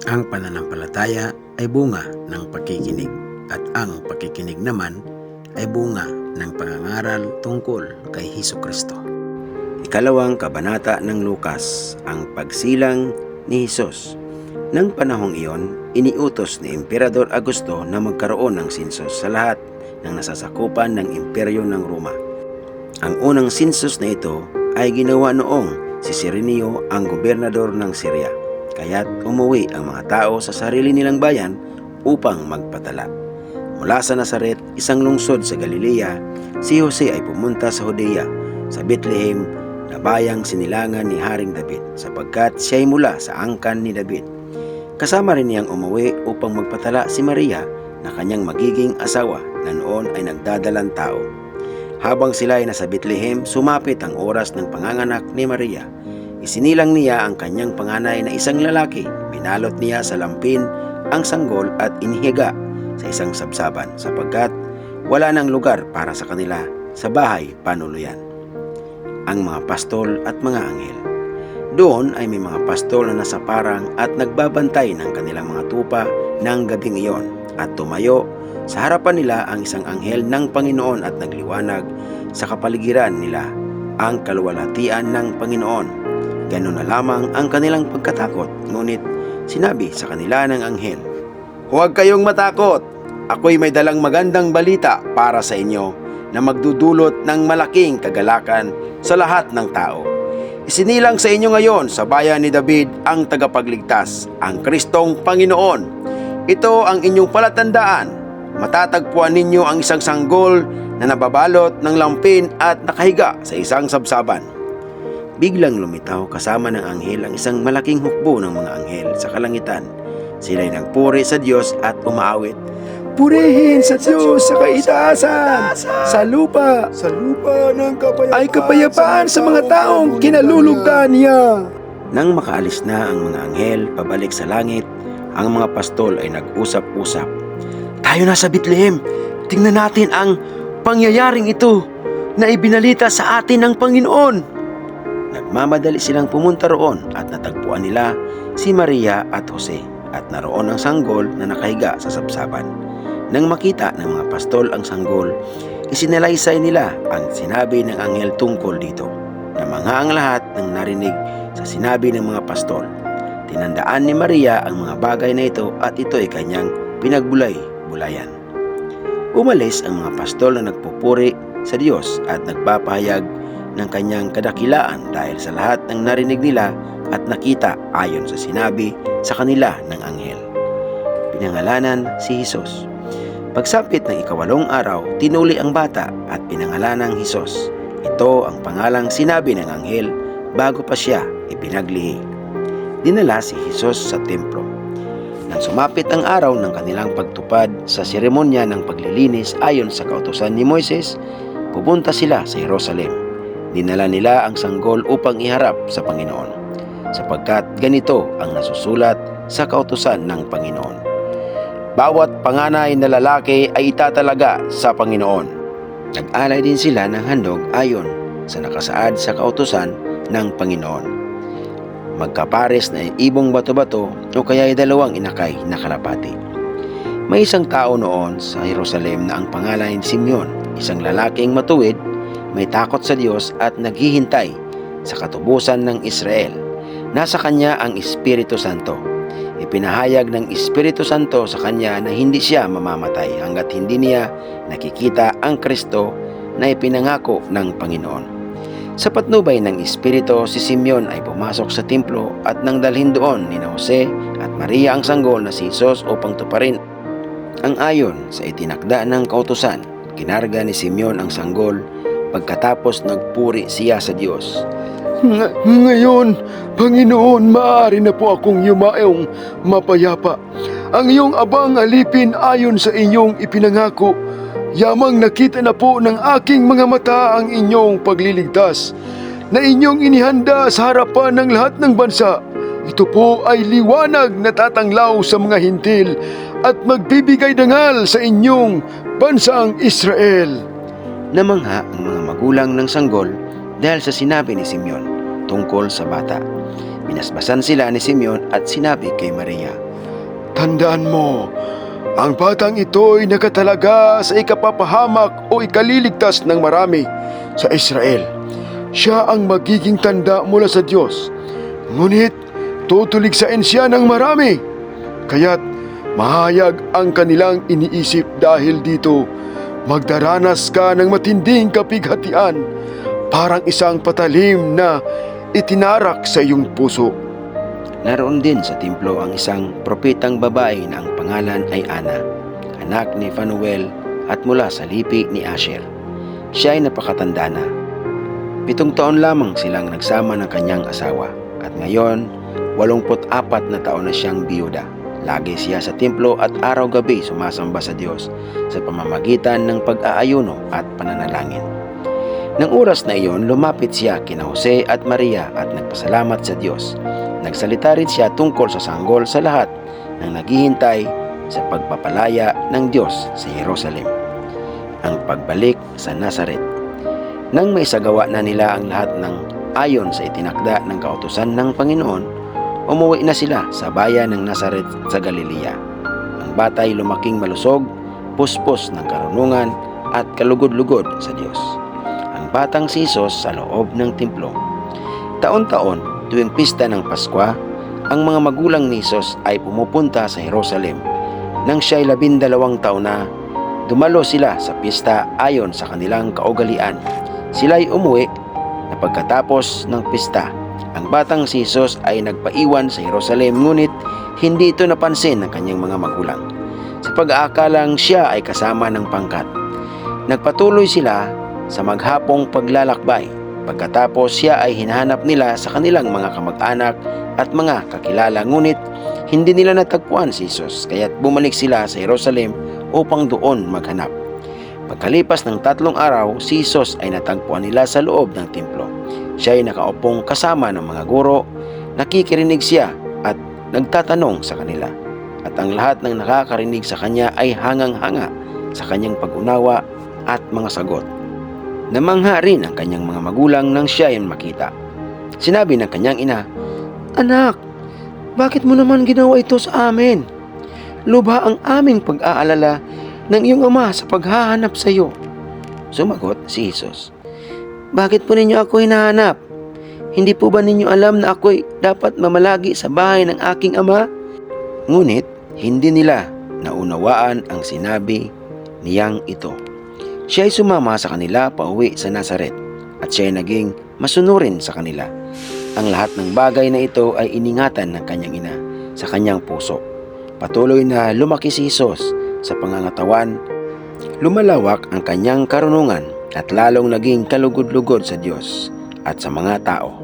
Ang pananampalataya ay bunga ng pakikinig at ang pakikinig naman ay bunga ng pangangaral tungkol kay Hesukristo. Ikalawang kabanata ng Lukas, ang pagsilang ni Hesus. Nang panahong iyon, iniutos ni Emperador Augusto na magkaroon ng sensus sa lahat ng nasasakupan ng imperyo ng Roma. Ang unang sensus na ito ay ginawa noong si Cirenio ang gobernador ng Syria. Kaya't umuwi ang mga tao sa sarili nilang bayan upang magpatala. Mula sa Nazaret, isang lungsod sa Galilea, si Jose ay pumunta sa Judea, sa Bethlehem, na bayang sinilangan ni Haring David, sapagkat siya ay mula sa angkan ni David. Kasama rin niyang umuwi upang magpatala si Maria na kanyang magiging asawa na noon ay nagdadalang tao. Habang sila ay nasa Bethlehem, sumapit ang oras ng panganganak ni Maria. Isinilang niya ang kanyang panganay na isang lalaki. Binalot niya sa lampin ang sanggol at inihiga sa isang sabsaban sapagkat wala nang lugar para sa kanila sa bahay panuluyan. Ang mga pastol at mga anghel. Doon ay may mga pastol na nasa parang at nagbabantay ng kanilang mga tupa ng gabing iyon, at tumayo sa harapan nila ang isang anghel ng Panginoon at nagliwanag sa kapaligiran nila ang kaluwalhatian ng Panginoon. Ganun na lamang ang kanilang pagkatakot, ngunit sinabi sa kanila ng anghel, "Huwag kayong matakot, ako'y may dalang magandang balita para sa inyo na magdudulot ng malaking kagalakan sa lahat ng tao. Isinilang sa inyo ngayon sa bayan ni David ang tagapagligtas, ang Kristong Panginoon. Ito ang inyong palatandaan. Matatagpuan ninyo ang isang sanggol na nababalot ng lampin at nakahiga sa isang sabsaban." Biglang lumitaw kasama ng anghel ang isang malaking hukbo ng mga anghel sa kalangitan. Sila'y nagpuri sa Diyos at umaawit, "Purihin sa Diyos sa kaitaasan, sa lupa ng ay kapayapaan sa mga taong kinalulugdan niya." Nang makaalis na ang mga anghel pabalik sa langit, ang mga pastol ay nag-usap-usap, "Tayo na sa Bethlehem, tingnan natin ang pangyayaring ito na ibinalita sa atin ng Panginoon." Nagmamadali silang pumunta roon at natagpuan nila si Maria at Jose, at naroon ang sanggol na nakahiga sa sabsaban. Nang makita ng mga pastol ang sanggol, isinalaysay nila ang sinabi ng anghel tungkol dito. Namangha ang lahat ng narinig sa sinabi ng mga pastol. Tinandaan ni Maria ang mga bagay na ito at ito ay kanyang pinagbulay-bulayan. Umalis ang mga pastol na nagpupuri sa Diyos at nagpapahayag ng kanyang kadakilaan dahil sa lahat ng narinig nila at nakita ayon sa sinabi sa kanila ng anghel. Pinangalanan si Hesus. Pagsapit ng ikawalong araw, tinuli ang bata at pinangalanang Hesus. Ito ang pangalang sinabi ng anghel bago pa siya ipinaglihi. Dinala si Hesus sa templo. Nang sumapit ang araw ng kanilang pagtupad sa seremonya ng paglilinis ayon sa kautusan ni Moises, pupunta sila sa Jerusalem. Dinala nila ang sanggol upang iharap sa Panginoon, sapagkat ganito ang nasusulat sa kautusan ng Panginoon. Bawat panganay na lalaki ay itatalaga sa Panginoon. Nag-alay din sila ng handog ayon sa nakasaad sa kautusan ng Panginoon. Magkapares na ibong bato-bato o kaya ay dalawang inakay na kalapati. May isang tao noon sa Jerusalem na ang pangalan ni Simeon, isang lalaking matuwid, may takot sa Diyos at naghihintay sa katubusan ng Israel. Nasa kanya ang Espiritu Santo. Ipinahayag ng Espiritu Santo sa kanya na hindi siya mamamatay hanggat hindi niya nakikita ang Kristo na ipinangako ng Panginoon. Sa patnubay ng Espiritu, si Simeon ay pumasok sa templo at nang dalhin doon ni Jose at Maria ang sanggol na si Hesus upang tuparin ang ayon sa itinakda ng kautusan. Kinarga ni Simeon ang sanggol. Pagkatapos nagpuri siya sa Diyos. Ngayon, Panginoon, maaari na po akong yumaong mapayapa. Ang iyong abang alipin ayon sa inyong ipinangako. Yamang nakita na po ng aking mga mata ang inyong pagliligtas na inyong inihanda sa harapan ng lahat ng bansa. Ito po ay liwanag na tatanglaw sa mga hintil at magbibigay dangal sa inyong bansang Israel. Namangha ang mga magulang ng sanggol dahil sa sinabi ni Simeon tungkol sa bata. Minasbasan sila ni Simeon at sinabi kay Maria, Tandaan mo, ang batang ito'y nakatalaga sa ikapapahamak o ikaliligtas ng marami sa Israel. Siya ang magiging tanda mula sa Diyos. Ngunit tutuligsain siya ng marami. Kaya't mahayag ang kanilang iniisip dahil dito. Magdaranas ka ng matinding kapighatian, parang isang patalim na itinarak sa iyong puso. Naroon din sa templo ang isang propetang babae na ang pangalan ay Ana, anak ni Phanuel at mula sa lipi ni Asher. Siya ay napakatanda na. 7 taon lamang silang nagsama ng kanyang asawa at ngayon 84 na taon na siyang biyuda. Lagi siya sa templo at araw-gabi sumasamba sa Diyos sa pamamagitan ng pag-aayuno at pananalangin. Nang oras na iyon, lumapit siya kina Jose at Maria at nagpasalamat sa Diyos. Nagsalita rin siya tungkol sa sanggol sa lahat ng naghihintay sa pagpapalaya ng Diyos sa Jerusalem. Ang pagbalik sa Nazaret. Nang maisagawa na nila ang lahat ng ayon sa itinakda ng kautusan ng Panginoon, umuwi na sila sa bayan ng Nazaret sa Galilea. Ang batay lumaking malusog, puspos ng karunungan at kalugod-lugod sa Diyos. Ang batang si Jesus sa loob ng templo. Taon-taon, tuwing pista ng Paskwa, ang mga magulang ni Jesus ay pumupunta sa Jerusalem. Nang siya'y 12 taon na, dumalo sila sa pista ayon sa kanilang kaugalian. Sila'y umuwi na pagkatapos ng pista. Ang batang si Jesus ay nagpaiwan sa Jerusalem, ngunit hindi ito napansin ng kanyang mga magulang. Sa pag-aakalang siya ay kasama ng pangkat. Nagpatuloy sila sa maghapong paglalakbay. Pagkatapos siya ay hinahanap nila sa kanilang mga kamag-anak at mga kakilala, ngunit hindi nila natagpuan si Jesus, kaya't bumalik sila sa Jerusalem upang doon maghanap. Pagkalipas ng 3 araw, si Jesus ay natagpuan nila sa loob ng templo. Siya ay nakaupong kasama ng mga guro, nakikirinig siya at nagtatanong sa kanila. At ang lahat ng nakakarinig sa kanya ay hangang-hanga sa kanyang pag-unawa at mga sagot. Namangha rin ang kanyang mga magulang nang siya ay makita. Sinabi ng kanyang ina, "Anak, bakit mo naman ginawa ito sa amin? Lubha ang aming pag-aalala ng iyong ama sa paghahanap sa iyo." Sumagot si Jesus, "Bakit po ninyo ako hinahanap? Hindi po ba ninyo alam na ako'y dapat mamalagi sa bahay ng aking ama?" Ngunit hindi nila naunawaan ang sinabi niyang ito. Siya ay sumama sa kanila pauwi sa Nazaret at siya ay naging masunurin sa kanila. Ang lahat ng bagay na ito ay iningatan ng kanyang ina sa kanyang puso. Patuloy na lumaki si Jesus sa pangangatawan, lumalawak ang kanyang karunungan at lalong naging kalugod-lugod sa Diyos at sa mga tao.